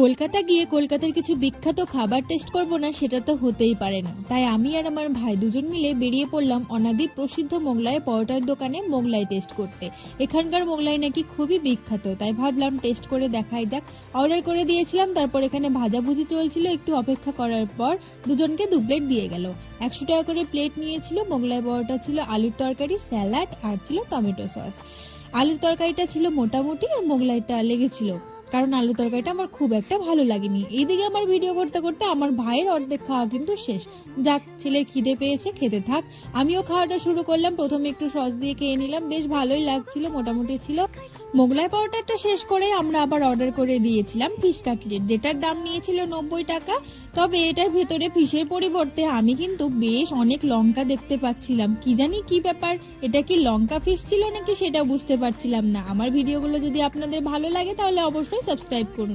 কলকাতা গিয়ে কলকাতার কিছু বিখ্যাত খাবার টেস্ট করব না সেটা তো হতেই পারে না। তাই আমি আর আমার ভাই দুজন মিলে বেরিয়ে পড়লাম অনাদি প্রসিদ্ধ মোগলাইয়ের পরোটার দোকানে মোগলাই টেস্ট করতে। এখানকার মোগলাই নাকি খুবই বিখ্যাত, তাই ভাবলাম টেস্ট করে দেখাই যাক। অর্ডার করে দিয়েছিলাম, তারপর এখানে ভাজাভুজি চলছিল। একটু অপেক্ষা করার পর দুজনকে 2 প্লেট দিয়ে গেল। 100 টাকা করে প্লেট নিয়েছিল। মোগলাই পরোটা ছিল, আলুর তরকারি, স্যালাড আর ছিল টমেটো সস। আলুর তরকারিটা ছিল মোটামুটি আর মোগলাইটা লেগেছিল, কারণ আলু তরকারিটা আমার খুব একটা ভালো লাগেনি। এইদিকে আমার ভিডিও করতে করতে আমার ভাইয়ের অর্ধেক খাওয়া কিন্তু শেষ। যাক, ছেলের খিদে পেয়েছে, খেতে থাক। আমিও খাওয়াটা শুরু করলাম। প্রথমে একটু সস দিয়ে খেয়ে নিলাম, বেশ ভালোই লাগছিল, মোটামুটি ছিল। মোগলাই পরোটাটা শেষ করে আমরা আবার অর্ডার করে দিয়েছিলাম ফিশ কাটলেট, যেটার দাম নিয়েছিল 90 টাকা। তবে এটার ভেতরে ফিশের পরিবর্তে আমি কিন্তু বেশ অনেক লঙ্কা দেখতে পাচ্ছিলাম। কি জানি কি ব্যাপার, এটা কি লঙ্কা ফিশ ছিল নাকি সেটা বুঝতে পারছিলাম না। আমার ভিডিওগুলো যদি আপনাদের ভালো লাগে তাহলে অবশ্যই সাবস্ক্রাইব করুন।